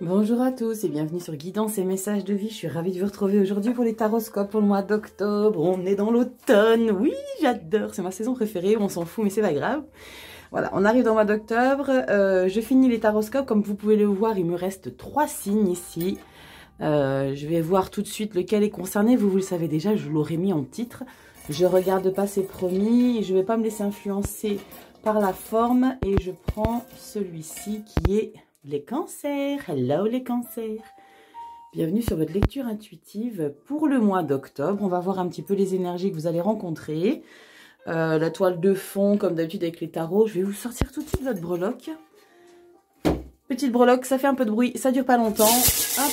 Bonjour à tous et bienvenue sur Guidance et Messages de Vie. Je suis ravie de vous retrouver aujourd'hui pour les taroscopes pour le mois d'octobre. On est dans l'automne. Oui, j'adore. C'est ma saison préférée. On s'en fout, mais c'est pas grave. Voilà, on arrive dans le mois d'octobre. Je finis les taroscopes. Comme vous pouvez le voir, il me reste 3 signes ici. Je vais voir tout de suite lequel est concerné. Vous le savez déjà, je l'aurais mis en titre. Je regarde pas, c'est promis. Je vais pas me laisser influencer par la forme. Et je prends celui-ci qui est... les cancers. Hello les cancers. Bienvenue sur votre lecture intuitive pour le mois d'octobre. On va voir un petit peu les énergies que vous allez rencontrer. La toile de fond, comme d'habitude avec les tarots. Je vais vous sortir tout de suite votre breloque. Petite breloque, ça fait un peu de bruit. Ça dure pas longtemps. Hop.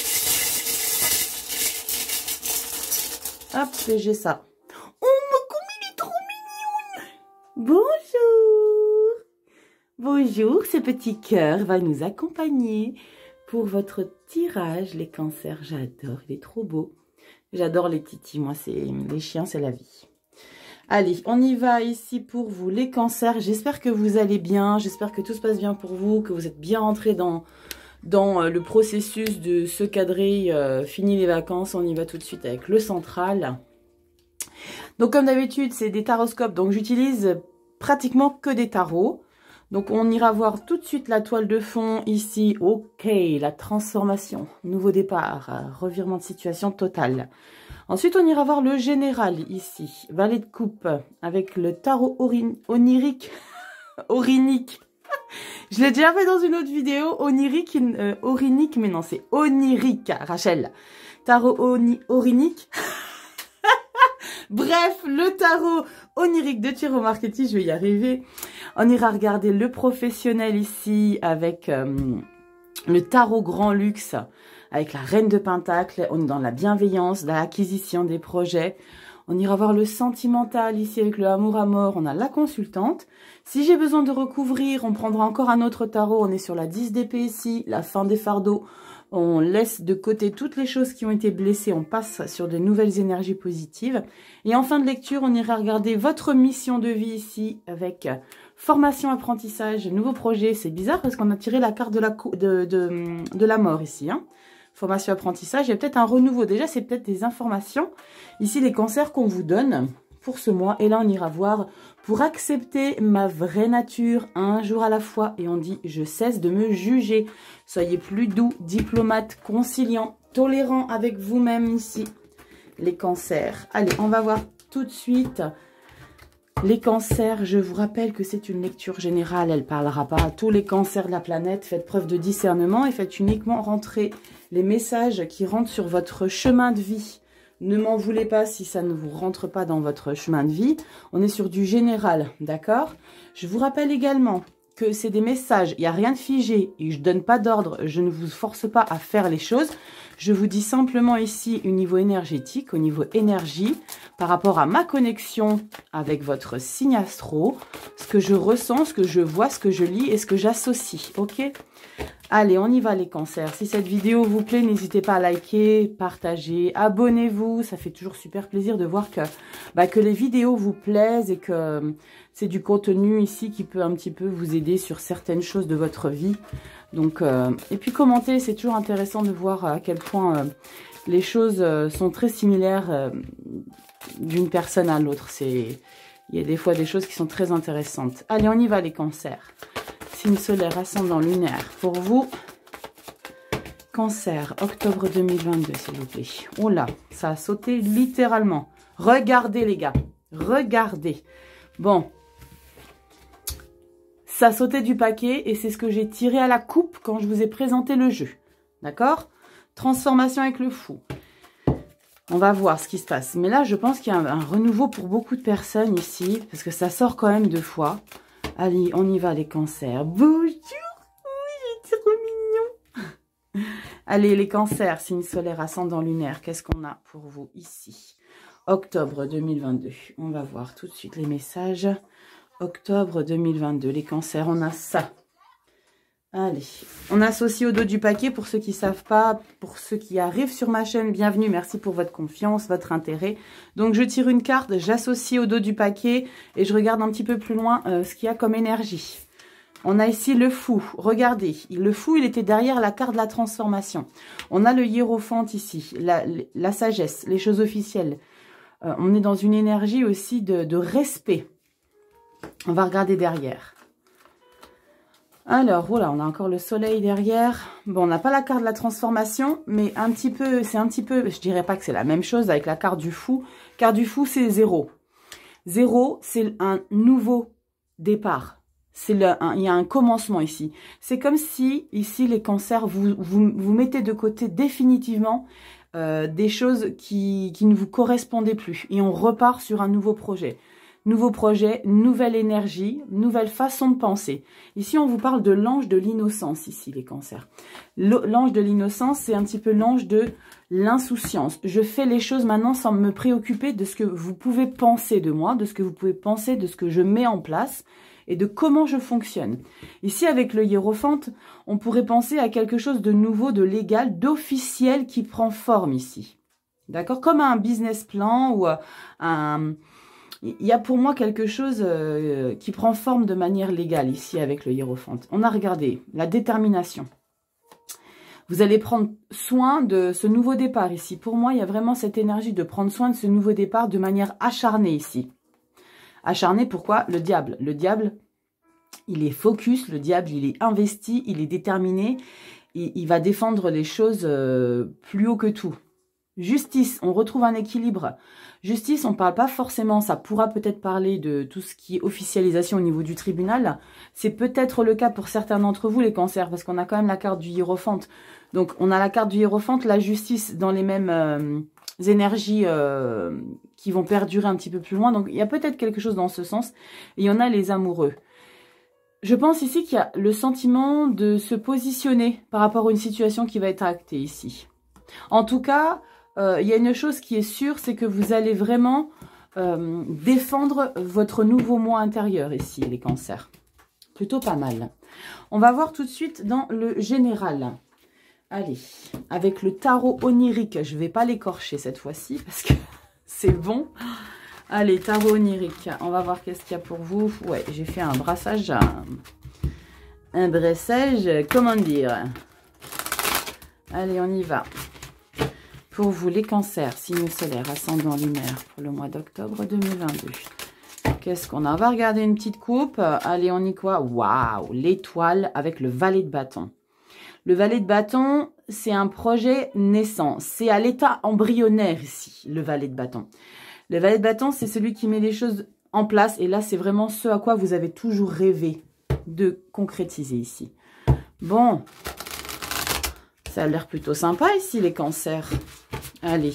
Hop, et j'ai ça. Oh, comme il est trop mignon. Bonjour. Bonjour, ce petit cœur va nous accompagner pour votre tirage, les cancers. J'adore, il est trop beau. J'adore les titis, moi, les chiens, c'est la vie. Allez, on y va ici pour vous, les cancers. J'espère que vous allez bien, j'espère que tout se passe bien pour vous, que vous êtes bien rentrés dans le processus de se cadrer, fini les vacances. On y va tout de suite avec le central. Donc, comme d'habitude, c'est des taroscopes, donc j'utilise pratiquement que des tarots. Donc, on ira voir tout de suite la toile de fond ici. Ok, la transformation, nouveau départ, revirement de situation total. Ensuite, on ira voir le général ici. Valet de coupe avec le tarot onirique. Orinique. Je l'ai déjà fait dans une autre vidéo. Onirique, orinique, mais non, c'est onirique, Rachel. Tarot orinique. Bref, le tarot onirique de Tarot Marketing, je vais y arriver. On ira regarder le professionnel ici avec le tarot grand luxe, avec la reine de Pentacle. On est dans la bienveillance, dans l'acquisition des projets. On ira voir le sentimental ici avec le amour à mort. On a la consultante. Si j'ai besoin de recouvrir, on prendra encore un autre tarot. On est sur la 10 d'épée ici, la fin des fardeaux. On laisse de côté toutes les choses qui ont été blessées. On passe sur de nouvelles énergies positives. Et en fin de lecture, on ira regarder votre mission de vie ici avec formation, apprentissage, nouveau projet. C'est bizarre parce qu'on a tiré la carte de la mort ici. Hein. Formation, apprentissage. Il y a peut-être un renouveau. Déjà, c'est peut-être des informations. Ici, les cancers qu'on vous donne pour ce mois. Et là, on ira voir pour accepter ma vraie nature un jour à la fois. Et on dit, je cesse de me juger. Soyez plus doux, diplomate, conciliant, tolérant avec vous-même ici. Les cancers. Allez, on va voir tout de suite les cancers. Je vous rappelle que c'est une lecture générale. Elle ne parlera pas à tous les cancers de la planète. Faites preuve de discernement et faites uniquement rentrer les messages qui rentrent sur votre chemin de vie. Ne m'en voulez pas si ça ne vous rentre pas dans votre chemin de vie. On est sur du général, d'accord? Je vous rappelle également que c'est des messages, il n'y a rien de figé et je ne donne pas d'ordre, je ne vous force pas à faire les choses. Je vous dis simplement ici au niveau énergétique, au niveau énergie, par rapport à ma connexion avec votre signe astro, ce que je ressens, ce que je vois, ce que je lis et ce que j'associe, ok? Allez, on y va les cancers. Si cette vidéo vous plaît, n'hésitez pas à liker, partager, abonnez-vous. Ça fait toujours super plaisir de voir que les vidéos vous plaisent et que c'est du contenu ici qui peut un petit peu vous aider sur certaines choses de votre vie. Donc, et puis commenter, c'est toujours intéressant de voir à quel point les choses sont très similaires d'une personne à l'autre. Il y a des fois des choses qui sont très intéressantes. Allez, on y va les cancers. Signe solaire, ascendant, lunaire. Pour vous, cancer, octobre 2022, s'il vous plaît. Oh là, ça a sauté littéralement. Regardez les gars, regardez. Bon, ça a sauté du paquet et c'est ce que j'ai tiré à la coupe quand je vous ai présenté le jeu. D'accord? Transformation avec le fou. On va voir ce qui se passe. Mais là, je pense qu'il y a un renouveau pour beaucoup de personnes ici, parce que ça sort quand même 2 fois. Allez, on y va les cancers. Bonjour, oui, c'est trop mignon. Allez, les cancers, signe solaire, ascendant, lunaire, qu'est-ce qu'on a pour vous ici? Octobre 2022. On va voir tout de suite les messages. Octobre 2022, les cancers, on a ça. Allez, on associe au dos du paquet pour ceux qui ne savent pas, pour ceux qui arrivent sur ma chaîne, bienvenue, merci pour votre confiance, votre intérêt. Donc je tire une carte, j'associe au dos du paquet et je regarde un petit peu plus loin ce qu'il y a comme énergie. On a ici le fou. Regardez, le fou, il était derrière la carte de la transformation. On a le hiérophante ici, la sagesse, les choses officielles. On est dans une énergie aussi de respect. On va regarder derrière. Alors, voilà, on a encore le soleil derrière. Bon, on n'a pas la carte de la transformation, mais un petit peu, c'est un petit peu, je dirais pas que c'est la même chose avec la carte du fou. Carte du fou, c'est 0. 0, c'est un nouveau départ. Il y a un commencement ici. C'est comme si, ici, les cancers, vous mettez de côté définitivement des choses qui ne vous correspondaient plus. Et on repart sur un nouveau projet. Nouveau projet, nouvelle énergie, nouvelle façon de penser. Ici, on vous parle de l'ange de l'innocence, ici, les cancers. L'ange de l'innocence, c'est un petit peu l'ange de l'insouciance. Je fais les choses maintenant sans me préoccuper de ce que vous pouvez penser de moi, de ce que vous pouvez penser de ce que je mets en place et de comment je fonctionne. Ici, avec le hiérophante, on pourrait penser à quelque chose de nouveau, de légal, d'officiel qui prend forme ici. D'accord? Comme un business plan ou un... Il y a pour moi quelque chose qui prend forme de manière légale ici avec le hiérophante. On a regardé la détermination. Vous allez prendre soin de ce nouveau départ ici. Pour moi, il y a vraiment cette énergie de prendre soin de ce nouveau départ de manière acharnée ici. Acharné, pourquoi? Le diable. Le diable, il est focus, le diable, il est investi, il est déterminé. Il va défendre les choses plus haut que tout. Justice, on retrouve un équilibre. Justice, on ne parle pas forcément, ça pourra peut-être parler de tout ce qui est officialisation au niveau du tribunal. C'est peut-être le cas pour certains d'entre vous, les cancers, parce qu'on a quand même la carte du hiérophante. Donc, on a la carte du hiérophante, la justice dans les mêmes énergies qui vont perdurer un petit peu plus loin. Donc, il y a peut-être quelque chose dans ce sens. Et il y en a les amoureux. Je pense ici qu'il y a le sentiment de se positionner par rapport à une situation qui va être actée ici. En tout cas, il y a une chose qui est sûre, c'est que vous allez vraiment défendre votre nouveau moi intérieur ici, les cancers. Plutôt pas mal. On va voir tout de suite dans le général. Allez, avec le tarot onirique, je ne vais pas l'écorcher cette fois-ci parce que c'est bon. Allez, tarot onirique, on va voir qu'est-ce qu'il y a pour vous. Ouais, j'ai fait un brassage, un brassage, comment dire. Allez, on y va. Pour vous, les cancers, signe solaire, ascendant lunaire, pour le mois d'octobre 2022. Qu'est-ce qu'on a? On va regarder une petite coupe. Allez, on y quoi? Waouh, l'étoile avec le valet de bâton. Le valet de bâton, c'est un projet naissant. C'est à l'état embryonnaire ici, le valet de bâton. Le valet de bâton, c'est celui qui met les choses en place. Et là, c'est vraiment ce à quoi vous avez toujours rêvé de concrétiser ici. Bon, ça a l'air plutôt sympa ici, les cancers. Allez,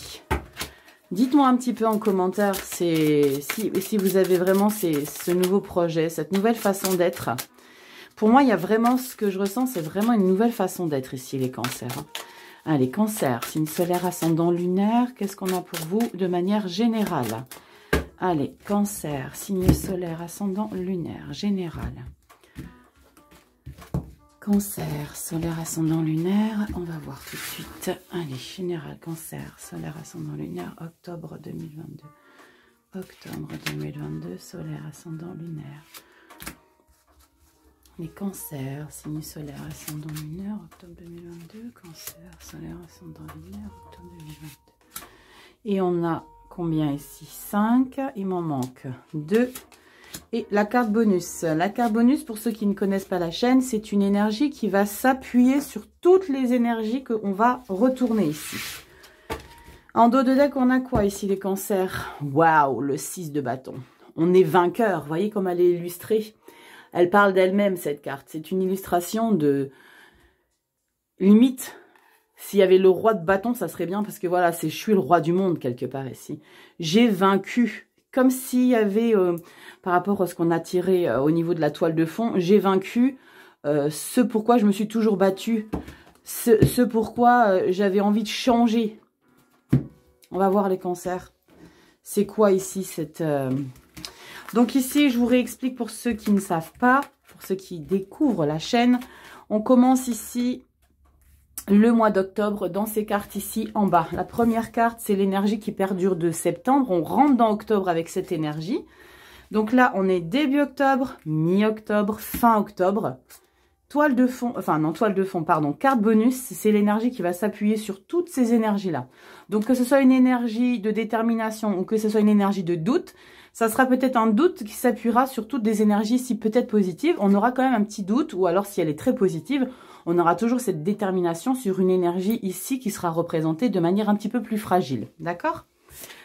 dites-moi un petit peu en commentaire si vous avez vraiment ce nouveau projet, cette nouvelle façon d'être. Pour moi, il y a vraiment, ce que je ressens, c'est vraiment une nouvelle façon d'être ici, les cancers. Allez, cancer, signe solaire, ascendant lunaire, qu'est-ce qu'on a pour vous de manière générale? Allez, cancer, signe solaire, ascendant lunaire, général. Cancer, solaire, ascendant lunaire, on va voir tout de suite. Allez, général, cancer, solaire, ascendant lunaire, octobre 2022. Octobre 2022, solaire, ascendant lunaire. Les cancers, signe solaire, ascendant lunaire, octobre 2022. Cancer, solaire, ascendant lunaire, octobre 2022. Et on a combien ici? 5. Il m'en manque 2. Et la carte bonus. La carte bonus, pour ceux qui ne connaissent pas la chaîne, c'est une énergie qui va s'appuyer sur toutes les énergies qu'on va retourner ici. En dos de deck, on a quoi ici, les cancers? Waouh, le 6 de bâton. On est vainqueur. Vous voyez comme elle est illustrée? Elle parle d'elle-même, cette carte. C'est une illustration de... Limite, s'il y avait le roi de bâton, ça serait bien parce que voilà, je suis le roi du monde quelque part ici. J'ai vaincu. Comme s'il y avait, par rapport à ce qu'on a tiré au niveau de la toile de fond, j'ai vaincu ce pourquoi je me suis toujours battue, ce pourquoi j'avais envie de changer. On va voir les cancers. C'est quoi ici cette... Donc ici, je vous réexplique pour ceux qui ne savent pas, pour ceux qui découvrent la chaîne. On commence ici le mois d'octobre dans ces cartes ici en bas. La première carte, c'est l'énergie qui perdure de septembre. On rentre dans octobre avec cette énergie. Donc là, on est début octobre, mi-octobre, fin octobre. Toile de fond, enfin non, toile de fond, pardon, carte bonus, c'est l'énergie qui va s'appuyer sur toutes ces énergies-là. Donc que ce soit une énergie de détermination ou que ce soit une énergie de doute, ça sera peut-être un doute qui s'appuiera sur toutes des énergies si peut-être positives. On aura quand même un petit doute, ou alors si elle est très positive, on aura toujours cette détermination sur une énergie ici qui sera représentée de manière un petit peu plus fragile. D'accord?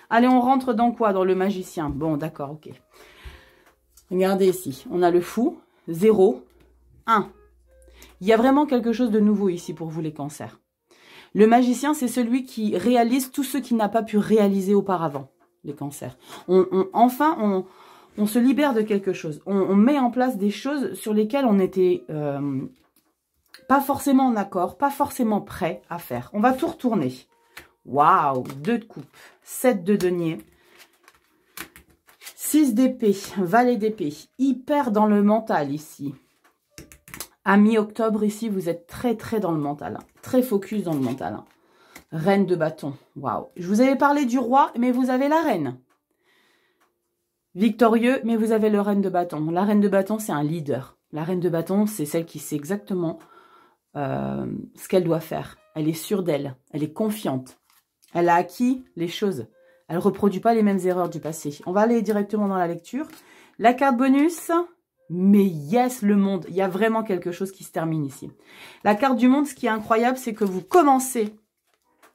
Allez, on rentre dans quoi? Dans le magicien. Bon, d'accord, ok. Regardez ici, on a le fou, 0, 1. Il y a vraiment quelque chose de nouveau ici pour vous les cancers. Le magicien, c'est celui qui réalise tout ce qu'il n'a pas pu réaliser auparavant, les cancers. Enfin, on se libère de quelque chose. On met en place des choses sur lesquelles on n'était pas forcément en accord, pas forcément prêt à faire. On va tout retourner. Waouh, 2 de coupe, 7 de denier, 6 d'épée, valet d'épée, hyper dans le mental ici. À mi-octobre, ici, vous êtes très, très dans le mental. Hein. Très focus dans le mental. Hein. Reine de bâton. Waouh. Je vous avais parlé du roi, mais vous avez la reine. Victorieux, mais vous avez le reine de bâton. La reine de bâton, c'est un leader. La reine de bâton, c'est celle qui sait exactement ce qu'elle doit faire. Elle est sûre d'elle. Elle est confiante. Elle a acquis les choses. Elle ne reproduit pas les mêmes erreurs du passé. On va aller directement dans la lecture. La carte bonus... Mais yes, le monde, il y a vraiment quelque chose qui se termine ici. La carte du monde, ce qui est incroyable, c'est que vous commencez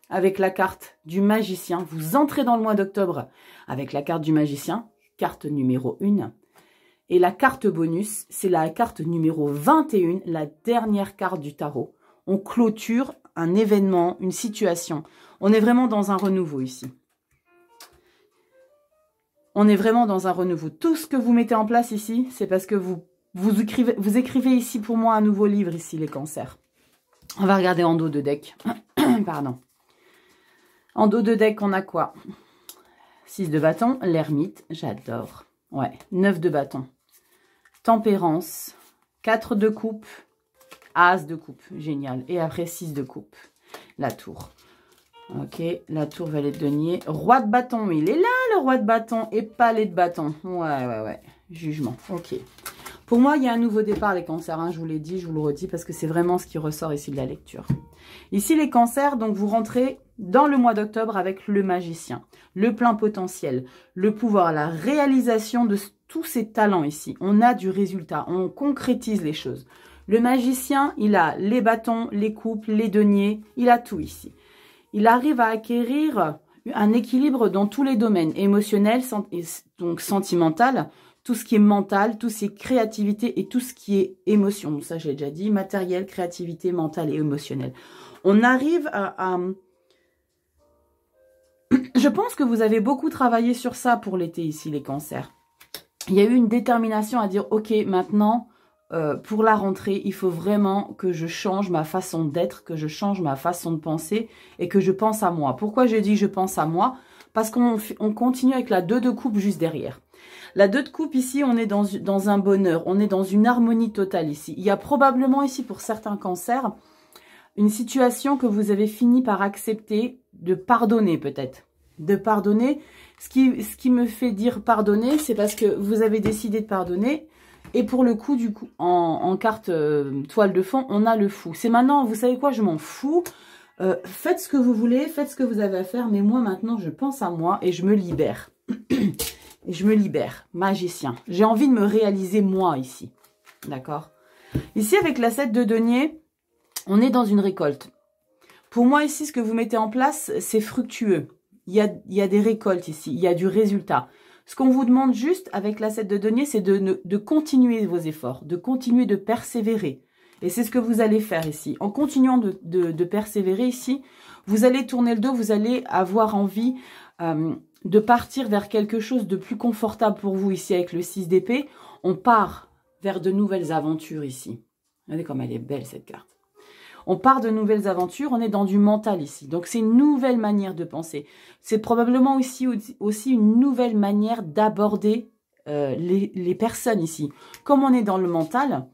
avec la carte du magicien. Vous entrez dans le mois d'octobre avec la carte du magicien, carte numéro 1. Et la carte bonus, c'est la carte numéro 21, la dernière carte du tarot. On clôture un événement, une situation. On est vraiment dans un renouveau ici. On est vraiment dans un renouveau. Tout ce que vous mettez en place ici, c'est parce que vous écrivez ici pour moi un nouveau livre ici, les cancers. On va regarder en dos de deck. Pardon. En dos de deck, on a quoi? 6 de bâton, l'ermite, j'adore. Ouais, 9 de bâton. Tempérance, 4 de coupe, as de coupe, génial. Et après 6 de coupe, la tour. Ok, la tour valet de denier. Roi de bâton, il est là le roi de bâton et palais de bâton. Ouais. Jugement, ok. Pour moi, il y a un nouveau départ les cancers. Hein, je vous l'ai dit, je vous le redis parce que c'est vraiment ce qui ressort ici de la lecture. Ici les cancers, donc vous rentrez dans le mois d'octobre avec le magicien. Le plein potentiel, le pouvoir, la réalisation de tous ces talents ici. On a du résultat, on concrétise les choses. Le magicien, il a les bâtons, les coupes, les deniers, il a tout ici. Il arrive à acquérir un équilibre dans tous les domaines, émotionnel, donc sentimental, tout ce qui est mental, tout ce qui est créativité et tout ce qui est émotion. Ça, j'ai déjà dit, matériel, créativité, mental et émotionnel. On arrive à... Je pense que vous avez beaucoup travaillé sur ça pour l'été ici, les cancers. Il y a eu une détermination à dire, ok, maintenant... pour la rentrée, il faut vraiment que je change ma façon d'être, que je change ma façon de penser et que je pense à moi. Pourquoi je dis je pense à moi? Parce qu'on continue avec la 2 de coupe juste derrière. La 2 de coupe ici, on est dans un bonheur, on est dans une harmonie totale ici. Il y a probablement ici pour certains cancers, une situation que vous avez fini par accepter de pardonner peut-être. De pardonner. Ce qui me fait dire pardonner, c'est parce que vous avez décidé de pardonner. Et pour le coup, du coup, en carte toile de fond, on a le fou. C'est maintenant, vous savez quoi, je m'en fous. Faites ce que vous voulez, faites ce que vous avez à faire. Mais moi, maintenant, je pense à moi et je me libère. Et je me libère. Magicien. J'ai envie de me réaliser moi ici. D'accord? Ici, avec la 7 de denier, on est dans une récolte. Pour moi, ici, ce que vous mettez en place, c'est fructueux. Il y a des récoltes ici. Il y a du résultat. Ce qu'on vous demande juste avec la 7 de denier, c'est de continuer vos efforts, de continuer de persévérer. Et c'est ce que vous allez faire ici. En continuant de persévérer ici, vous allez tourner le dos, vous allez avoir envie de partir vers quelque chose de plus confortable pour vous ici avec le 6 d'épée. On part vers de nouvelles aventures ici. Regardez comme elle est belle cette carte. On part de nouvelles aventures, on est dans du mental ici. Donc, c'est une nouvelle manière de penser. C'est probablement aussi une nouvelle manière d'aborder les personnes ici. Comme on est dans le mental,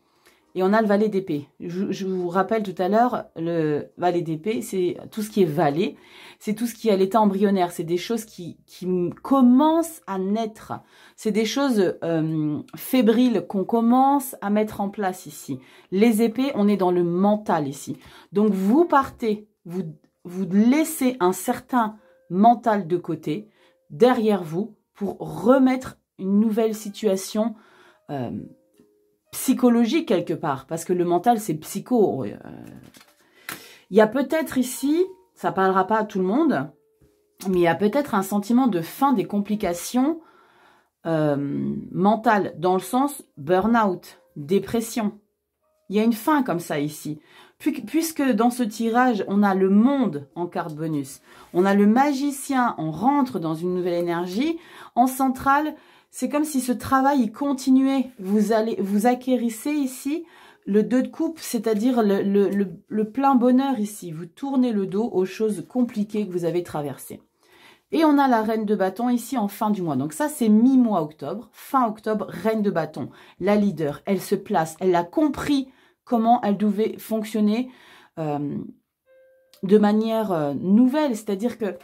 Et on a le valet d'épée. Je vous rappelle tout à l'heure, le valet d'épée, c'est tout ce qui est valet. C'est tout ce qui est à l'état embryonnaire. C'est des choses qui commencent à naître. C'est des choses fébriles qu'on commence à mettre en place ici. Les épées, on est dans le mental ici. Donc vous partez, vous laissez un certain mental de côté, derrière vous, pour remettre une nouvelle situation psychologique quelque part, parce que le mental c'est psycho. Il y a peut-être ici, ça parlera pas à tout le monde, mais il y a peut-être un sentiment de fin des complications mentales, dans le sens burn-out, dépression. Il y a une fin comme ça ici. Puisque dans ce tirage, on a le monde en carte bonus, on a le magicien, on rentre dans une nouvelle énergie, en centrale, c'est comme si ce travail il continuait. Vous acquérissez ici le 2 de coupe, c'est-à-dire le plein bonheur ici. Vous tournez le dos aux choses compliquées que vous avez traversées. Et on a la reine de bâton ici en fin du mois. Donc ça, c'est mi-mois octobre. Fin octobre, reine de bâton. La leader, elle se place. Elle a compris comment elle devait fonctionner de manière nouvelle. C'est-à-dire que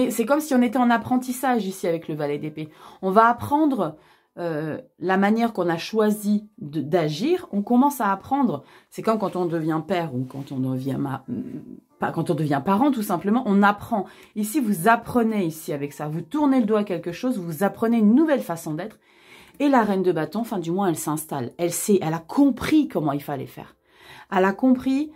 c'est comme si on était en apprentissage ici avec le valet d'épée. On va apprendre la manière qu'on a choisi d'agir. On commence à apprendre. C'est comme quand on devient père ou quand on devient quand on devient parent, tout simplement. On apprend. Ici, vous apprenez ici avec ça. Vous tournez le doigt à quelque chose. Vous apprenez une nouvelle façon d'être. Et la reine de bâton, fin du mois, elle s'installe. Elle a compris comment il fallait faire. Elle a compris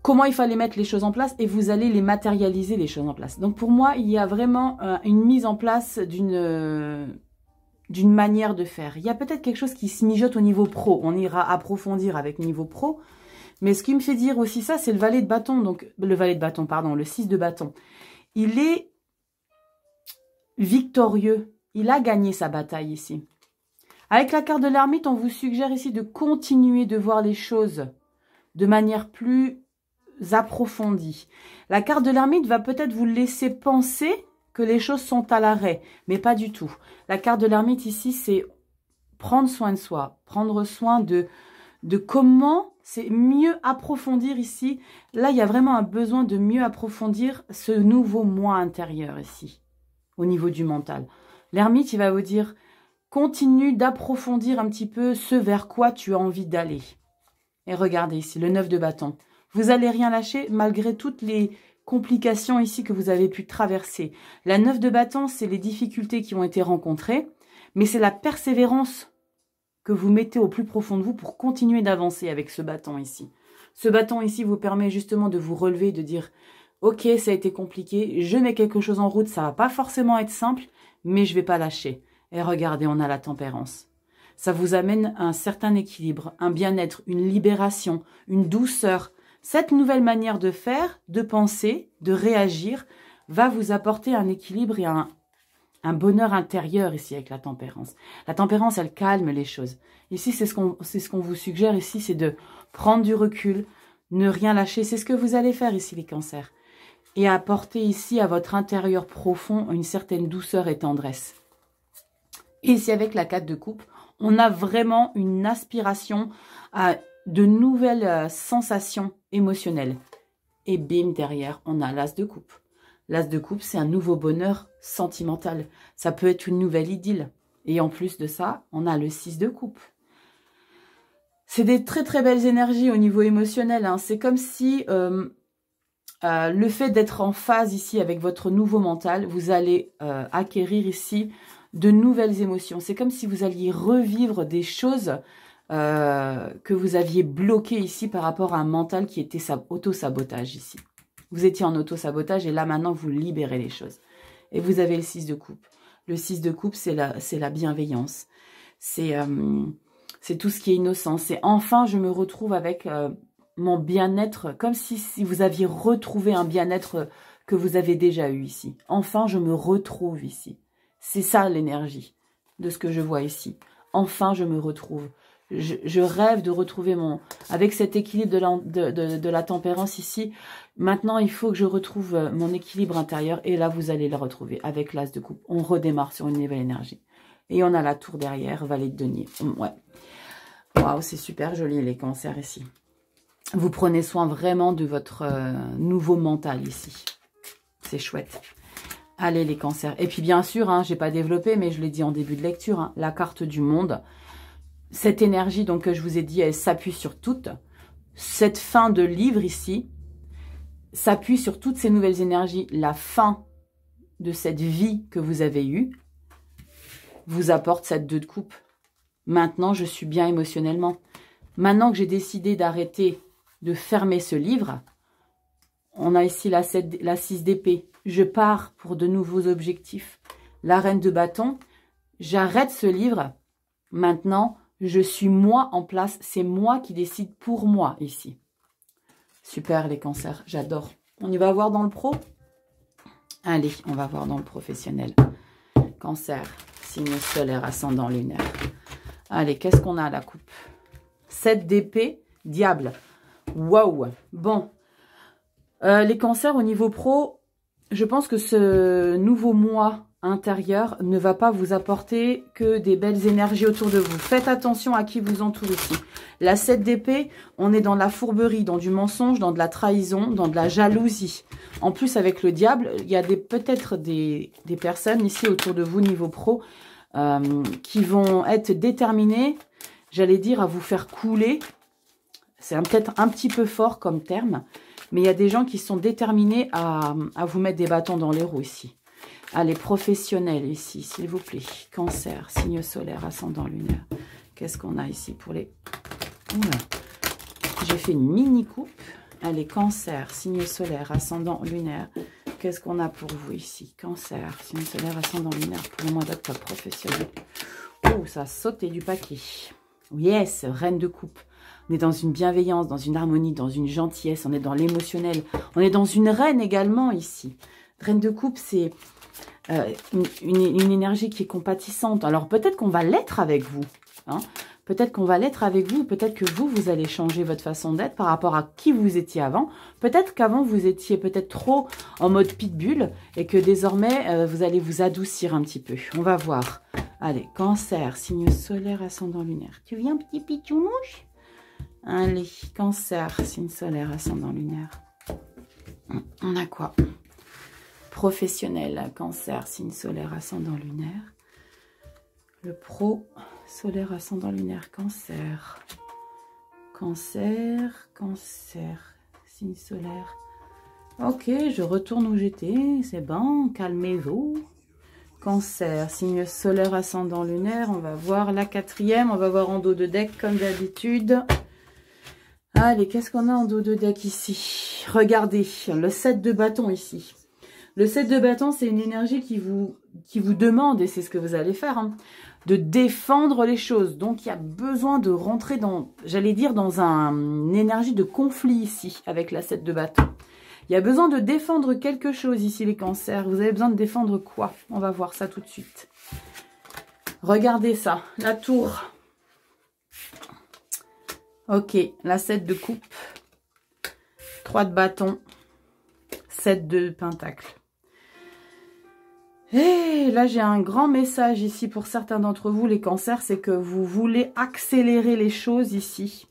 comment il fallait mettre les choses en place et vous allez les matérialiser, les choses en place. Donc pour moi, il y a vraiment une mise en place d'une manière de faire. Il y a peut-être quelque chose qui se mijote au niveau pro. On ira approfondir avec niveau pro. Mais ce qui me fait dire aussi ça, c'est le valet de bâton. Donc le valet de bâton, pardon, le 6 de bâton. Il est victorieux. Il a gagné sa bataille ici. Avec la carte de l'ermite, on vous suggère ici de continuer de voir les choses de manière plus approfondie. La carte de l'ermite va peut-être vous laisser penser que les choses sont à l'arrêt, mais pas du tout. La carte de l'ermite ici, c'est prendre soin de soi, prendre soin de comment, c'est mieux approfondir ici. Là, il y a vraiment un besoin de mieux approfondir ce nouveau moi intérieur ici, au niveau du mental. L'ermite, il va vous dire, continue d'approfondir un petit peu ce vers quoi tu as envie d'aller. Et regardez ici, le 9 de bâton. Vous n'allez rien lâcher malgré toutes les complications ici que vous avez pu traverser. La 9 de bâton, c'est les difficultés qui ont été rencontrées, mais c'est la persévérance que vous mettez au plus profond de vous pour continuer d'avancer avec ce bâton ici. Ce bâton ici vous permet justement de vous relever, de dire « Ok, ça a été compliqué, je mets quelque chose en route, ça va pas forcément être simple, mais je vais pas lâcher. » Et regardez, on a la tempérance. Ça vous amène à un certain équilibre, un bien-être, une libération, une douceur. Cette nouvelle manière de faire, de penser, de réagir, va vous apporter un équilibre et un bonheur intérieur ici avec la tempérance. La tempérance, elle calme les choses. Ici, c'est ce qu'on vous suggère ici, c'est de prendre du recul, ne rien lâcher. C'est ce que vous allez faire ici, les cancers. Et apporter ici à votre intérieur profond une certaine douceur et tendresse. Et ici, avec la 4 de coupe, on a vraiment une aspiration à de nouvelles sensations émotionnelles. Et bim, derrière, on a l'as de coupe. L'as de coupe, c'est un nouveau bonheur sentimental. Ça peut être une nouvelle idylle. Et en plus de ça, on a le 6 de coupe. C'est des très très belles énergies au niveau émotionnel. Hein. C'est comme si le fait d'être en phase ici avec votre nouveau mental, vous allez acquérir ici de nouvelles émotions. C'est comme si vous alliez revivre des choses que vous aviez bloquées ici par rapport à un mental qui était auto-sabotage ici. Vous étiez en auto-sabotage et là maintenant vous libérez les choses. Et vous avez le 6 de coupe. Le 6 de coupe, c'est la bienveillance. C'est tout ce qui est innocent. C'est enfin je me retrouve avec mon bien-être, comme si vous aviez retrouvé un bien-être que vous avez déjà eu ici. Enfin je me retrouve ici. C'est ça l'énergie de ce que je vois ici. Enfin je me retrouve. Je rêve de retrouver avec cet équilibre de la tempérance ici. Maintenant, il faut que je retrouve mon équilibre intérieur. Et là, vous allez le retrouver avec l'as de coupe. On redémarre sur une nouvelle énergie. Et on a la tour derrière, valet de denier. Ouais. Waouh, c'est super joli les cancers ici. Vous prenez soin vraiment de votre nouveau mental ici. C'est chouette. Allez les cancers. Et puis bien sûr, hein, j'ai pas développé, mais je l'ai dit en début de lecture, hein, la carte du monde. Cette énergie donc que je vous ai dit, elle s'appuie sur toutes. Cette fin de livre ici s'appuie sur toutes ces nouvelles énergies. La fin de cette vie que vous avez eue vous apporte cette 2 de coupe. Maintenant, je suis bien émotionnellement. Maintenant que j'ai décidé d'arrêter de fermer ce livre, on a ici la 6 d'épée. Je pars pour de nouveaux objectifs. La reine de bâton, j'arrête ce livre. Maintenant, je suis moi en place. C'est moi qui décide pour moi ici. Super les cancers, j'adore. On y va voir dans le pro? Allez, on va voir dans le professionnel. Cancer, signe solaire, ascendant lunaire. Allez, qu'est-ce qu'on a à la coupe? 7 d'épée, diable. Waouh. Bon. Les cancers au niveau pro, je pense que ce nouveau moi intérieur ne va pas vous apporter que des belles énergies autour de vous. Faites attention à qui vous entoure ici. La 7 d'épée, on est dans la fourberie, dans du mensonge, dans de la trahison, dans de la jalousie. En plus, avec le diable, il y a peut-être des personnes ici autour de vous, niveau pro, qui vont être déterminées, j'allais dire, à vous faire couler. C'est peut-être un petit peu fort comme terme, mais il y a des gens qui sont déterminés à vous mettre des bâtons dans les roues ici. Allez, professionnels ici, s'il vous plaît. Cancer, signe solaire, ascendant lunaire. Qu'est-ce qu'on a ici pour les... Oula. J'ai fait une mini coupe. Allez, cancer, signe solaire, ascendant lunaire. Qu'est-ce qu'on a pour vous ici? Cancer, signe solaire, ascendant lunaire pour le mois d'octobre professionnel. Oh, ça a sauté du paquet. Yes, reine de coupe. On est dans une bienveillance, dans une harmonie, dans une gentillesse. On est dans l'émotionnel. On est dans une reine également ici. Reine de coupe, c'est une énergie qui est compatissante. Alors peut-être qu'on va l'être avec vous. Hein. Peut-être qu'on va l'être avec vous. Peut-être que vous allez changer votre façon d'être par rapport à qui vous étiez avant. Peut-être qu'avant, vous étiez peut-être trop en mode pitbull et que désormais, vous allez vous adoucir un petit peu. On va voir. Allez, cancer, signe solaire, ascendant lunaire. Tu viens, petit pitchounouche? Allez, cancer, signe solaire, ascendant lunaire. On a quoi? Professionnel, cancer, signe solaire, ascendant lunaire. Le pro, solaire, ascendant lunaire, cancer. Cancer, signe solaire. Ok, je retourne où j'étais, c'est bon, calmez-vous. Cancer, signe solaire, ascendant lunaire. On va voir la 4e, on va voir en dos de deck comme d'habitude. Allez, qu'est-ce qu'on a en dos de deck ici? Regardez, le 7 de bâton ici. Le 7 de bâton, c'est une énergie qui vous demande, et c'est ce que vous allez faire, hein, de défendre les choses. Donc, il y a besoin de rentrer dans, j'allais dire, dans une énergie de conflit ici, avec la 7 de bâton. Il y a besoin de défendre quelque chose ici, les cancers. Vous avez besoin de défendre quoi? On va voir ça tout de suite. Regardez ça, la tour. Ok, la 7 de coupe, 3 de bâton, 7 de pentacle. Et là, j'ai un grand message ici pour certains d'entre vous, les cancers, c'est que vous voulez accélérer les choses ici.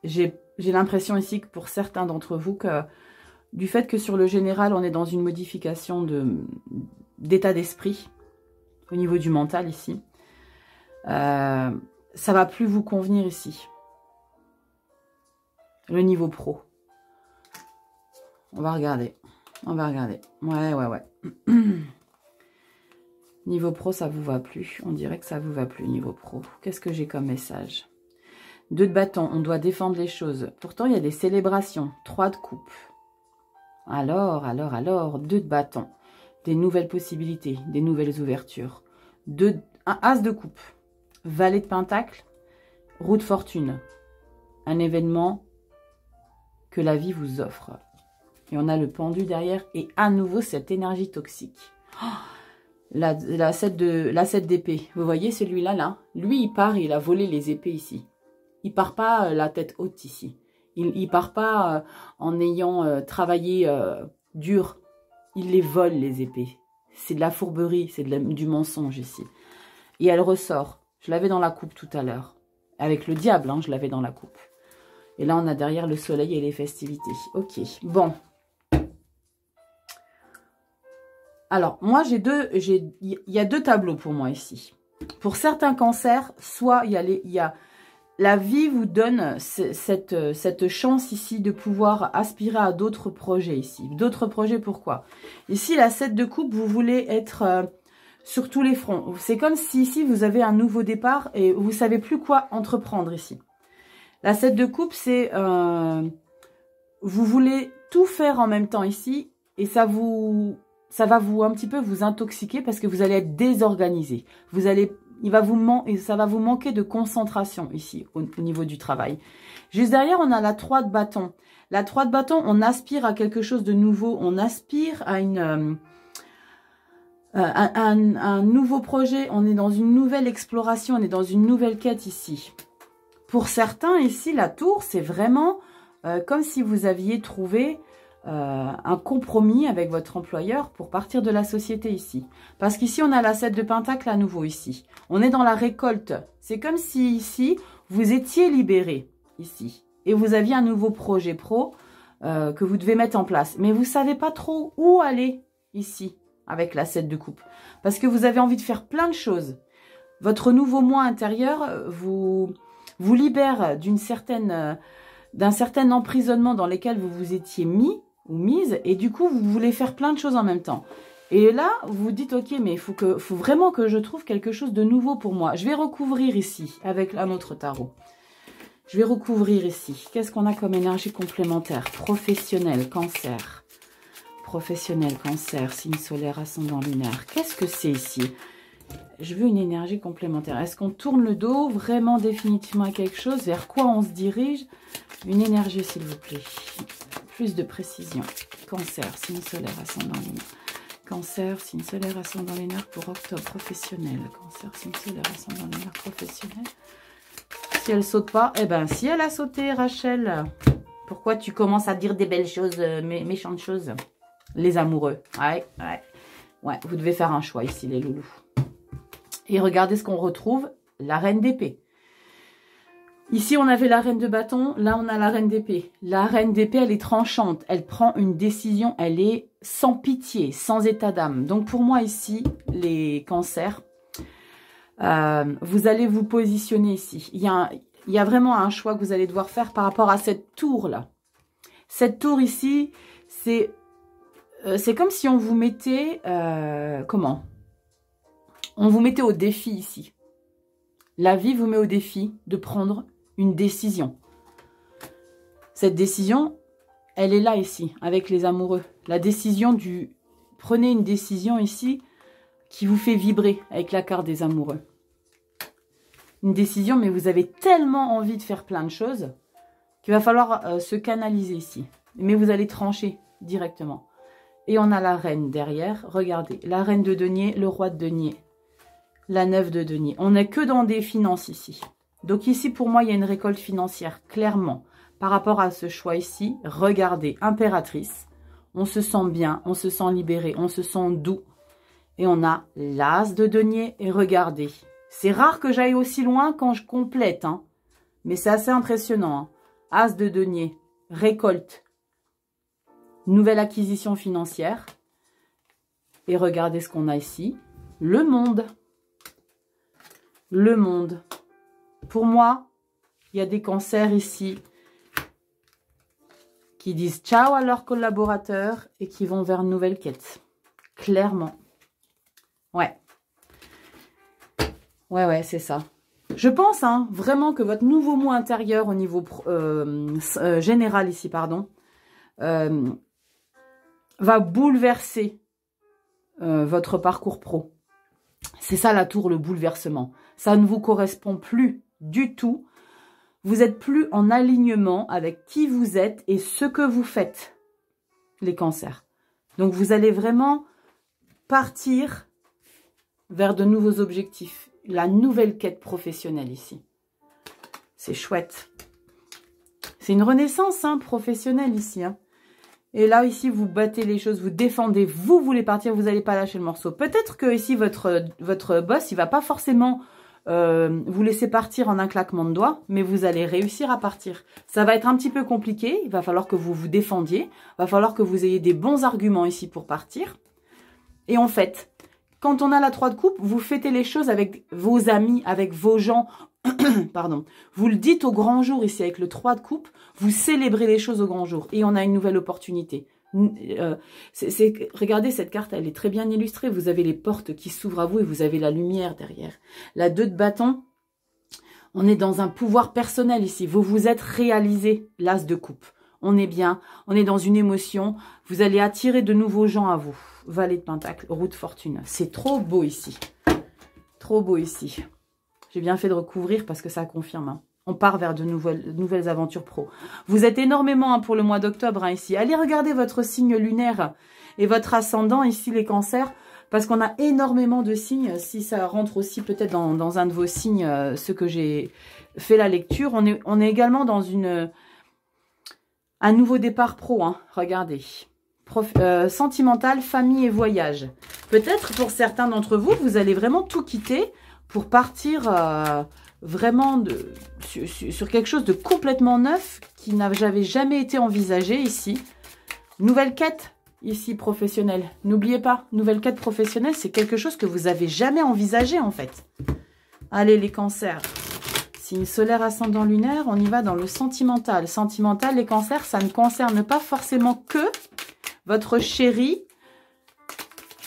J'ai l'impression ici que pour certains d'entre vous, que du fait que sur le général, on est dans une modification d'état d'esprit au niveau du mental ici, ça va plus vous convenir ici. Le niveau pro. On va regarder. On va regarder. Ouais. Niveau pro, ça vous va plus. On dirait que ça vous va plus, niveau pro. Qu'est-ce que j'ai comme message? 2 de bâton. On doit défendre les choses. Pourtant, il y a des célébrations. 3 de coupe. Alors. 2 de bâton. Des nouvelles possibilités. Des nouvelles ouvertures. Un as de coupe. Valet de pentacle. Roue de fortune. Un événement que la vie vous offre. Et on a le pendu derrière. Et à nouveau, cette énergie toxique. Oh, la 7 d'épée. Vous voyez celui-là, là? Lui, il part et il a volé les épées ici. Il part pas la tête haute ici. Il part pas en ayant travaillé dur Ils les volent, les épées. C'est de la fourberie, c'est du mensonge ici. Et elle ressort. Je l'avais dans la coupe tout à l'heure. Avec le diable, hein, je l'avais dans la coupe. Et là, on a derrière le soleil et les festivités. Ok, bon. Alors, moi, il y a deux tableaux pour moi ici. Pour certains cancers, soit la vie vous donne cette chance ici de pouvoir aspirer à d'autres projets ici. D'autres projets, pourquoi? Ici, la 7 de coupe, vous voulez être sur tous les fronts. C'est comme si ici, vous avez un nouveau départ et vous ne savez plus quoi entreprendre ici. La 7 de coupe, c'est... vous voulez tout faire en même temps ici et ça va un petit peu vous intoxiquer parce que vous allez être désorganisé. Ça va vous manquer de concentration ici au niveau du travail. Juste derrière, on a la 3 de bâton. La 3 de bâton, on aspire à quelque chose de nouveau. On aspire à un nouveau projet. On est dans une nouvelle exploration. On est dans une nouvelle quête ici. Pour certains, ici, la tour, c'est vraiment comme si vous aviez trouvé un compromis avec votre employeur pour partir de la société ici. Parce qu'ici, on a la 7 de pentacle à nouveau ici. On est dans la récolte. C'est comme si ici, vous étiez libéré ici. Et vous aviez un nouveau projet pro que vous devez mettre en place. Mais vous ne savez pas trop où aller ici avec la 7 de coupe. Parce que vous avez envie de faire plein de choses. Votre nouveau moi intérieur vous libère d'un certain emprisonnement dans lequel vous vous étiez mis ou mise, et du coup, vous voulez faire plein de choses en même temps. Et là, vous vous dites, ok, mais il faut vraiment que je trouve quelque chose de nouveau pour moi. Je vais recouvrir ici, avec un autre tarot. Je vais recouvrir ici. Qu'est-ce qu'on a comme énergie complémentaire? Professionnel, cancer. Professionnel, cancer, signe solaire, ascendant lunaire. Qu'est-ce que c'est ici? Je veux une énergie complémentaire. Est-ce qu'on tourne le dos vraiment définitivement à quelque chose? Vers quoi on se dirige? Une énergie, s'il vous plaît. Plus de précision. Cancer, signe solaire, ascendant lunaire. Cancer, signe solaire, ascendant lunaire pour octobre. Professionnel. Cancer, signe solaire, ascendant lunaire, professionnel. Si elle saute pas, eh ben si elle a sauté, Rachel. Pourquoi tu commences à dire des belles choses, méchantes choses? Les amoureux. Ouais, vous devez faire un choix ici, les loulous. Et regardez ce qu'on retrouve, la reine d'épée. Ici, on avait la reine de bâton. Là, on a la reine d'épée. La reine d'épée, elle est tranchante. Elle prend une décision. Elle est sans pitié, sans état d'âme. Donc, pour moi, ici, les cancers, vous allez vous positionner ici. Il y a vraiment un choix que vous allez devoir faire par rapport à cette tour-là. Cette tour ici, c'est comme si on vous mettait... comment ? On vous mettait au défi ici. La vie vous met au défi de prendre une décision. Cette décision, elle est là ici, avec les amoureux. La décision du... Prenez une décision ici qui vous fait vibrer avec la carte des amoureux. Une décision, mais vous avez tellement envie de faire plein de choses qu'il va falloir se canaliser ici. Mais vous allez trancher directement. Et on a la reine derrière. Regardez, la reine de denier, le roi de denier. La 9 de denier. On n'est que dans des finances ici. Donc ici, pour moi, il y a une récolte financière, clairement. Par rapport à ce choix ici, regardez, impératrice. On se sent bien, on se sent libéré, on se sent doux. Et on a l'as de denier. Et regardez, c'est rare que j'aille aussi loin quand je complète. Hein. Mais c'est assez impressionnant. Hein. As de denier, récolte. Nouvelle acquisition financière. Et regardez ce qu'on a ici. Le monde. Le monde. Pour moi, il y a des cancers ici qui disent ciao à leurs collaborateurs et qui vont vers une nouvelle quête. Clairement. Ouais. Ouais, c'est ça. Je pense vraiment que votre nouveau moi intérieur au niveau général ici, pardon, va bouleverser votre parcours pro. C'est ça la tour, le bouleversement. Ça ne vous correspond plus du tout. Vous n'êtes plus en alignement avec qui vous êtes et ce que vous faites, les cancers. Donc, vous allez vraiment partir vers de nouveaux objectifs. La nouvelle quête professionnelle ici. C'est chouette. C'est une renaissance professionnelle ici. Hein. Et là, ici, vous battez les choses, vous défendez, vous voulez partir, vous n'allez pas lâcher le morceau. Peut-être que ici, votre boss, il va pas forcément vous laisser partir en un claquement de doigts, mais vous allez réussir à partir. Ça va être un petit peu compliqué, il va falloir que vous vous défendiez, il va falloir que vous ayez des bons arguments ici pour partir. Et en fait, quand on a la 3 de coupe, vous fêtez les choses avec vos amis, avec vos gens, pardon. Vous le dites au grand jour ici avec le 3 de coupe, vous célébrez les choses au grand jour et on a une nouvelle opportunité. Regardez cette carte, elle est très bien illustrée. Vous avez les portes qui s'ouvrent à vous et vous avez la lumière derrière. La 2 de bâton, on est dans un pouvoir personnel ici. Vous vous êtes réalisé, l'as de coupe. On est bien, on est dans une émotion. Vous allez attirer de nouveaux gens à vous. Valet de Pentacle, roue de fortune. C'est trop beau ici. Trop beau ici. J'ai bien fait de recouvrir parce que ça confirme. Hein. On part vers de nouvelles aventures pro. Vous êtes énormément pour le mois d'octobre ici. Allez regarder votre signe lunaire et votre ascendant ici, les cancers, parce qu'on a énormément de signes. Si ça rentre aussi peut-être dans un de vos signes, ce que j'ai fait la lecture, on est également dans un nouveau départ pro. Hein. Regardez. Sentimental, famille et voyage. Peut-être pour certains d'entre vous, vous allez vraiment tout quitter pour partir vraiment sur quelque chose de complètement neuf qui n'avait jamais été envisagé ici. Nouvelle quête ici professionnelle. N'oubliez pas, nouvelle quête professionnelle, c'est quelque chose que vous avez jamais envisagé en fait. Allez les cancers. Signe solaire ascendant lunaire, on y va dans le sentimental. Sentimental, les cancers, ça ne concerne pas forcément que votre chéri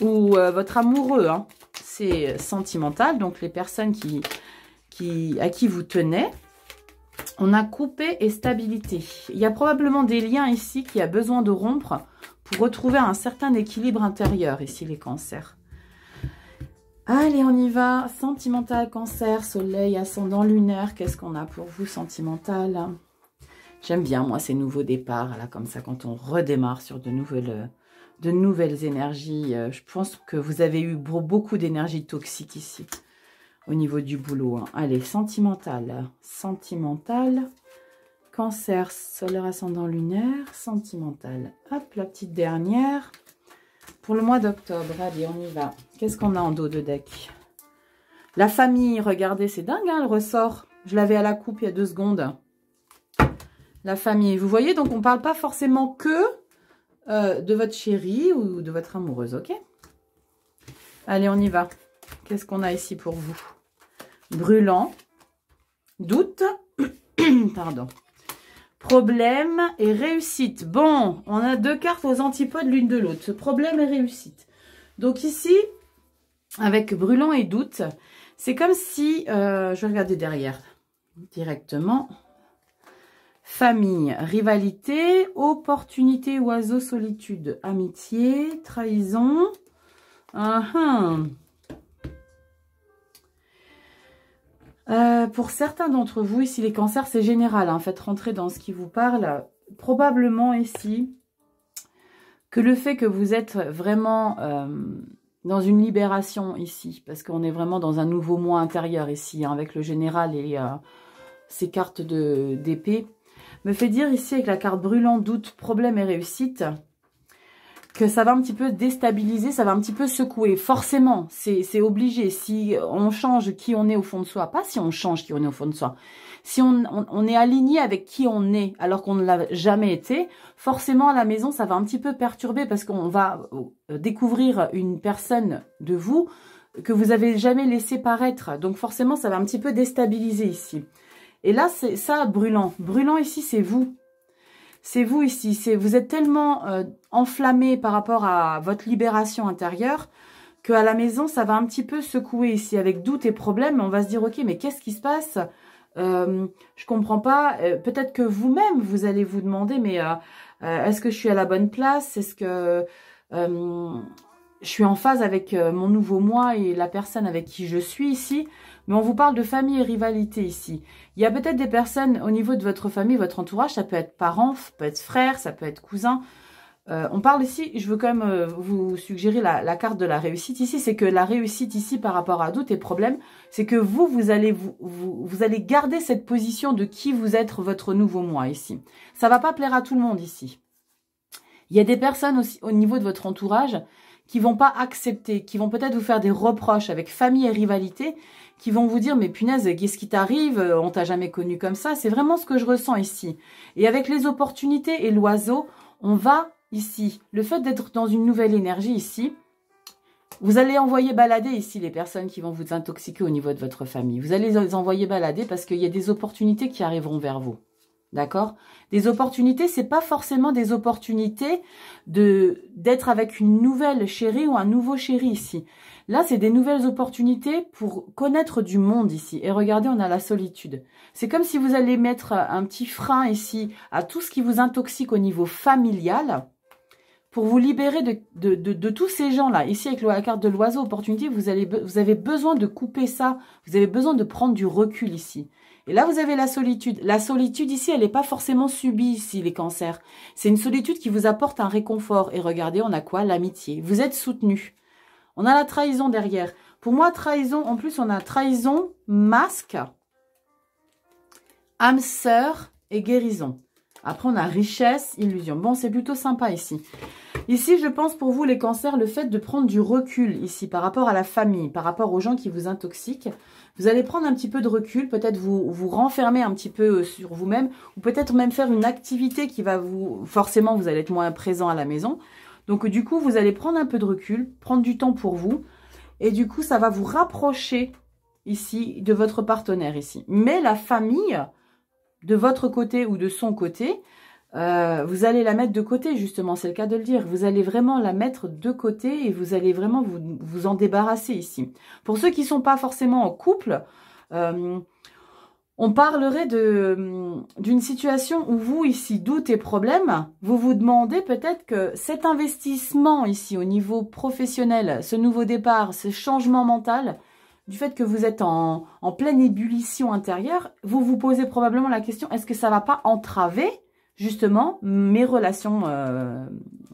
ou votre amoureux. Hein. C'est sentimental, donc les personnes à qui vous tenez. On a coupé et stabilité. Il y a probablement des liens ici qui a besoin de rompre pour retrouver un certain équilibre intérieur, ici les cancers. Allez, on y va. Sentimental, cancer, soleil, ascendant lunaire. Qu'est-ce qu'on a pour vous, sentimental? J'aime bien, moi, ces nouveaux départs, là, comme ça, quand on redémarre sur de nouvelles énergies. Je pense que vous avez eu beaucoup d'énergie toxique ici, au niveau du boulot. Hein. Allez, sentimental. Sentimental. Cancer, solaire ascendant lunaire. Sentimental. Hop, la petite dernière. Pour le mois d'octobre, allez, on y va. Qu'est-ce qu'on a en dos de deck? La famille, regardez, c'est dingue, hein, le ressort. Je l'avais à la coupe il y a 2 secondes. La famille, vous voyez, donc on ne parle pas forcément que de votre chéri ou de votre amoureuse, ok? Allez, on y va. Qu'est-ce qu'on a ici pour vous? Brûlant, doute, pardon. Problème et réussite. Bon, on a 2 cartes aux antipodes l'une de l'autre. Ce problème et réussite. Donc ici, avec brûlant et doute, c'est comme si, je vais regarder derrière directement. Famille, rivalité, opportunité, oiseau, solitude, amitié, trahison. Pour certains d'entre vous, ici les cancers, c'est général. Hein, faites rentrer dans ce qui vous parle. Probablement ici, que le fait que vous êtes vraiment dans une libération ici, parce qu'on est vraiment dans un nouveau moi intérieur ici, hein, avec le général et ces cartes d'épée, me fait dire ici avec la carte brûlant, doute, problème et réussite, que ça va un petit peu déstabiliser, ça va un petit peu secouer. Forcément, c'est obligé. Si on change qui on est au fond de soi, pas si on change qui on est au fond de soi, si on est aligné avec qui on est alors qu'on ne l'a jamais été, forcément à la maison, ça va un petit peu perturber parce qu'on va découvrir une personne de vous que vous avez jamais laissé paraître. Donc forcément, ça va un petit peu déstabiliser ici. Et là, c'est ça, brûlant. Brûlant ici, c'est vous. C'est vous ici. Vous êtes tellement enflammé par rapport à votre libération intérieure qu'à la maison, ça va un petit peu secouer ici. Avec doute et problème, on va se dire, ok, mais qu'est-ce qui se passe? Je comprends pas. Peut-être que vous-même, vous allez vous demander, mais est-ce que je suis à la bonne place? Est-ce que je suis en phase avec mon nouveau moi et la personne avec qui je suis ici? Mais on vous parle de famille et rivalité ici. Il y a peut-être des personnes au niveau de votre famille, votre entourage, ça peut être parents, ça peut être frère, ça peut être cousin. On parle ici, je veux quand même vous suggérer la carte de la réussite ici, c'est que la réussite ici par rapport à doute et problème, c'est que vous allez garder cette position de qui vous êtes votre nouveau moi ici. Ça va pas plaire à tout le monde ici. Il y a des personnes aussi au niveau de votre entourage qui vont pas accepter, qui vont peut-être vous faire des reproches avec famille et rivalité, qui vont vous dire, mais punaise, qu'est-ce qui t'arrive? On t'a jamais connu comme ça. C'est vraiment ce que je ressens ici. Et avec les opportunités et l'oiseau, on va ici. Le fait d'être dans une nouvelle énergie ici, vous allez envoyer balader ici les personnes qui vont vous intoxiquer au niveau de votre famille. Vous allez les envoyer balader parce qu'il y a des opportunités qui arriveront vers vous. D'accord? Des opportunités, c'est pas forcément des opportunités d'être avec une nouvelle chérie ou un nouveau chéri ici. Là, c'est des nouvelles opportunités pour connaître du monde ici. Et regardez, on a la solitude. C'est comme si vous allez mettre un petit frein ici à tout ce qui vous intoxique au niveau familial pour vous libérer de tous ces gens-là. Ici, avec la carte de l'oiseau opportunité, vous avez besoin de couper ça. Vous avez besoin de prendre du recul ici. Et là, vous avez la solitude. La solitude ici, elle n'est pas forcément subie ici, les cancers. C'est une solitude qui vous apporte un réconfort. Et regardez, on a quoi? L'amitié. Vous êtes soutenu. On a la trahison derrière. Pour moi, trahison, en plus, on a trahison, masque, âme sœur et guérison. Après, on a richesse, illusion. Bon, c'est plutôt sympa ici. Ici, je pense pour vous, les cancers, le fait de prendre du recul ici par rapport à la famille, par rapport aux gens qui vous intoxiquent, vous allez prendre un petit peu de recul, peut-être vous renfermer un petit peu sur vous-même, ou peut-être même faire une activité qui va vous... Forcément, vous allez être moins présent à la maison. Donc, du coup, vous allez prendre un peu de recul, prendre du temps pour vous, et du coup, ça va vous rapprocher ici de votre partenaire ici. Mais la famille, de votre côté ou de son côté, vous allez la mettre de côté, justement, c'est le cas de le dire. Vous allez vraiment la mettre de côté et vous allez vraiment vous en débarrasser ici. Pour ceux qui ne sont pas forcément en couple, on parlerait d'une situation où vous, ici, doute et problème, vous vous demandez peut-être que cet investissement ici au niveau professionnel, ce nouveau départ, ce changement mental, du fait que vous êtes en pleine ébullition intérieure, vous vous posez probablement la question, est-ce que ça ne va pas entraver justement mes relations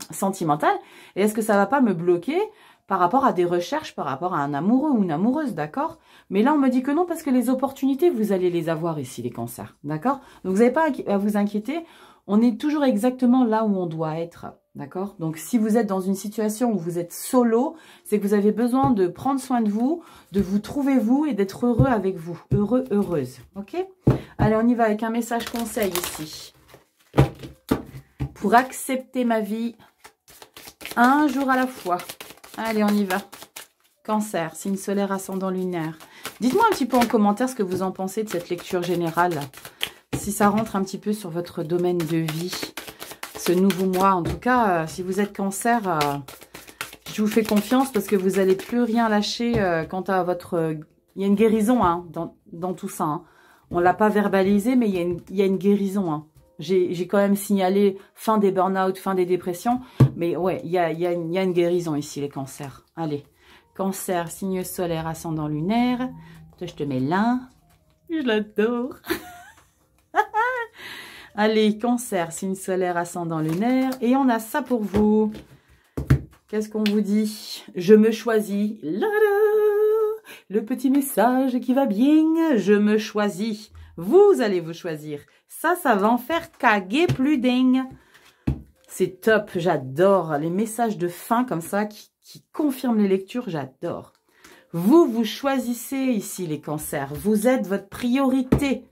sentimentales, et est-ce que ça va pas me bloquer par rapport à des recherches, par rapport à un amoureux ou une amoureuse, d'accord? Mais là, on me dit que non, parce que les opportunités, vous allez les avoir ici, les cancers, d'accord? Donc, vous n'avez pas à vous inquiéter, on est toujours exactement là où on doit être, d'accord? Donc, si vous êtes dans une situation où vous êtes solo, c'est que vous avez besoin de prendre soin de vous trouver vous et d'être heureux avec vous, heureux, heureuse, ok? Allez, on y va avec un message conseil ici. Pour accepter ma vie, un jour à la fois. Allez, on y va. Cancer, signe solaire, ascendant lunaire. Dites-moi un petit peu en commentaire ce que vous en pensez de cette lecture générale. Si ça rentre un petit peu sur votre domaine de vie, ce nouveau mois. En tout cas, si vous êtes cancer, je vous fais confiance parce que vous n'allez plus rien lâcher quant à votre... Il y a une guérison hein, dans tout ça. Hein. On ne l'a pas verbalisé, mais il y a une guérison. Hein. J'ai quand même signalé fin des burn-out, fin des dépressions. Mais ouais, il y a une guérison ici, les cancers. Allez, cancer, signe solaire, ascendant lunaire. Je te mets là. Je l'adore. Allez, cancer, signe solaire, ascendant lunaire. Et on a ça pour vous. Qu'est-ce qu'on vous dit? Je me choisis. Là, là. Le petit message qui va bien. Je me choisis. Vous allez vous choisir. Ça va en faire caguer plus dingue. C'est top, j'adore. Les messages de fin comme ça qui confirment les lectures, j'adore. Vous choisissez ici les cancers. Vous êtes votre priorité.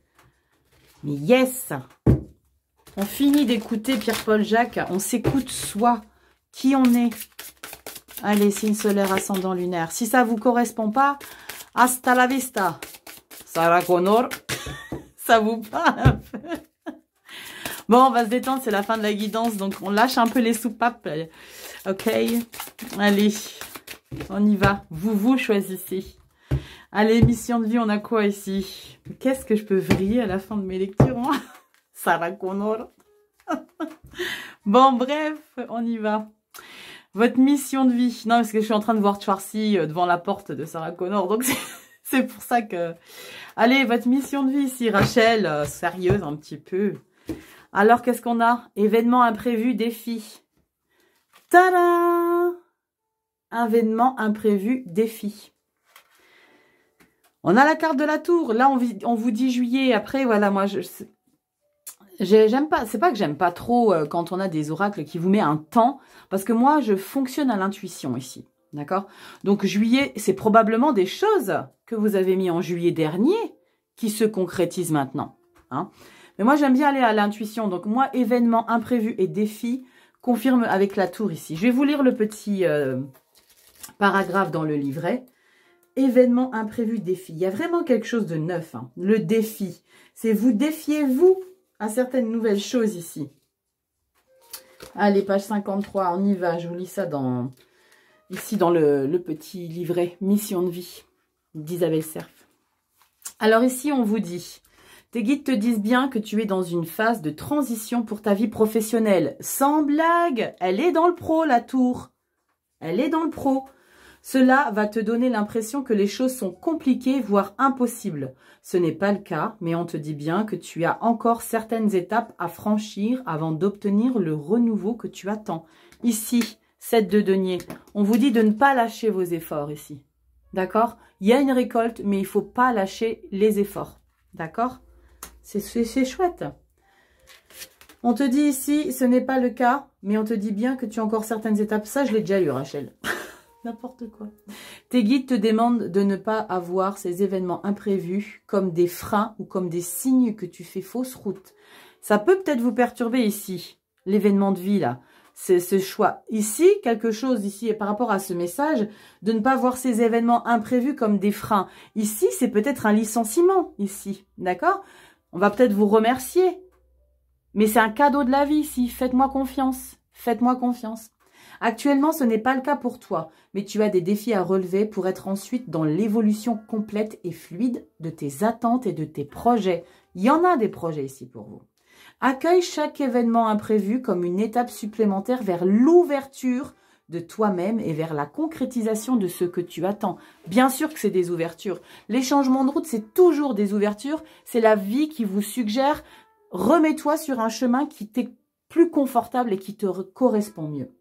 Mais yes! On finit d'écouter Pierre-Paul Jacques. On s'écoute soi. Qui on est? Allez, signe solaire, ascendant lunaire. Si ça ne vous correspond pas, hasta la vista. Sarah Connor. Ça vous parle un peu. Bon, on va se détendre, c'est la fin de la guidance, donc on lâche un peu les soupapes. Ok, allez, on y va. Vous choisissez. Allez, mission de vie, on a quoi ici? Qu'est-ce que je peux vriller à la fin de mes lectures? Sarah Connor. Bon, bref, on y va. Votre mission de vie. Non, parce que je suis en train de voir Schwarzy devant la porte de Sarah Connor, donc c'est pour ça que... Allez, votre mission de vie ici, Rachel, sérieuse un petit peu. Alors, qu'est-ce qu'on a? Événement imprévu, défi. Tadam! Événement imprévu, défi. On a la carte de la tour. Là, on vous dit juillet. Après, voilà, moi, J'aime pas, c'est pas que j'aime pas trop quand on a des oracles qui vous met un temps, parce que moi, je fonctionne à l'intuition ici, d'accord? Donc, juillet, c'est probablement des choses que vous avez mis en juillet dernier qui se concrétisent maintenant, hein? Mais moi, j'aime bien aller à l'intuition. Donc, moi, événements imprévus et défis confirme avec la tour ici. Je vais vous lire le petit paragraphe dans le livret. Événements imprévus, défis. Il y a vraiment quelque chose de neuf, hein. Le défi, c'est vous défiez vous à certaines nouvelles choses ici. Allez, page 53, on y va. Je vous lis ça ici dans le petit livret Mission de vie d'Isabelle Serf. Alors ici, on vous dit, tes guides te disent bien que tu es dans une phase de transition pour ta vie professionnelle. Sans blague, elle est dans le pro, la tour. Elle est dans le pro. Cela va te donner l'impression que les choses sont compliquées, voire impossibles. Ce n'est pas le cas, mais on te dit bien que tu as encore certaines étapes à franchir avant d'obtenir le renouveau que tu attends. Ici, 7 de denier, on vous dit de ne pas lâcher vos efforts ici. D'accord? Il y a une récolte, mais il ne faut pas lâcher les efforts. D'accord? C'est chouette. On te dit ici, ce n'est pas le cas, mais on te dit bien que tu as encore certaines étapes. Ça, je l'ai déjà eu, Rachel. N'importe quoi. Tes guides te demandent de ne pas avoir ces événements imprévus comme des freins ou comme des signes que tu fais fausse route. Ça peut peut-être vous perturber ici, l'événement de vie là. C'est ce choix. Ici, quelque chose ici, et par rapport à ce message, de ne pas voir ces événements imprévus comme des freins. Ici, c'est peut-être un licenciement, ici. D'accord? On va peut-être vous remercier. Mais c'est un cadeau de la vie ici. Faites-moi confiance. Faites-moi confiance. Actuellement, ce n'est pas le cas pour toi, mais tu as des défis à relever pour être ensuite dans l'évolution complète et fluide de tes attentes et de tes projets. Il y en a des projets ici pour vous. Accueille chaque événement imprévu comme une étape supplémentaire vers l'ouverture de toi-même et vers la concrétisation de ce que tu attends. Bien sûr que c'est des ouvertures. Les changements de route, c'est toujours des ouvertures. C'est la vie qui vous suggère, remets-toi sur un chemin qui t'est plus confortable et qui te correspond mieux.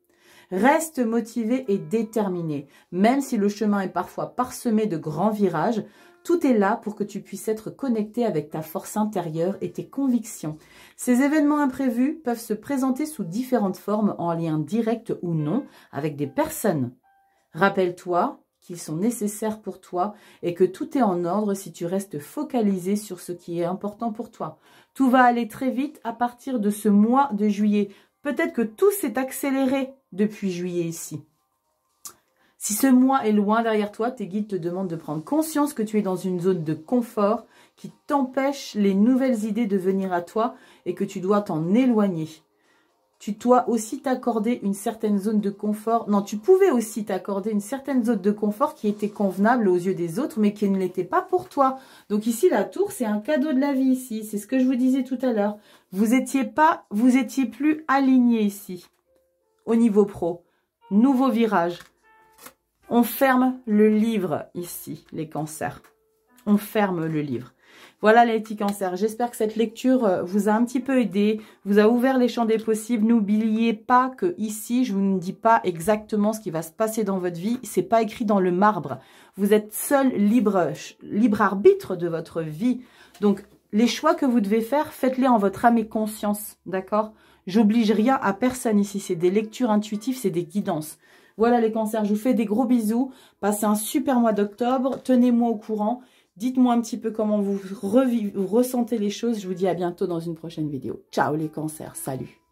Reste motivé et déterminé. Même si le chemin est parfois parsemé de grands virages, tout est là pour que tu puisses être connecté avec ta force intérieure et tes convictions. Ces événements imprévus peuvent se présenter sous différentes formes en lien direct ou non avec des personnes. Rappelle-toi qu'ils sont nécessaires pour toi et que tout est en ordre si tu restes focalisé sur ce qui est important pour toi. Tout va aller très vite à partir de ce mois de juillet. Peut-être que tout s'est accéléré depuis juillet ici. Si ce mois est loin derrière toi, tes guides te demandent de prendre conscience que tu es dans une zone de confort qui t'empêche les nouvelles idées de venir à toi et que tu dois t'en éloigner. Tu dois aussi t'accorder une certaine zone de confort. Non, tu pouvais aussi t'accorder une certaine zone de confort qui était convenable aux yeux des autres, mais qui ne l'était pas pour toi. Donc ici, la tour, c'est un cadeau de la vie ici. C'est ce que je vous disais tout à l'heure. Vous étiez plus aligné ici, au niveau pro. Nouveau virage. On ferme le livre ici, les cancers. On ferme le livre. Voilà les petits cancers. J'espère que cette lecture vous a un petit peu aidé, vous a ouvert les champs des possibles. N'oubliez pas que ici, je vous ne dis pas exactement ce qui va se passer dans votre vie. C'est pas écrit dans le marbre. Vous êtes seul libre arbitre de votre vie. Donc, les choix que vous devez faire, faites-les en votre âme et conscience. D'accord? J'oblige rien à personne ici. C'est des lectures intuitives, c'est des guidances. Voilà les cancers. Je vous fais des gros bisous. Passez un super mois d'octobre. Tenez-moi au courant. Dites-moi un petit peu comment vous ressentez les choses. Je vous dis à bientôt dans une prochaine vidéo. Ciao les cancers, salut!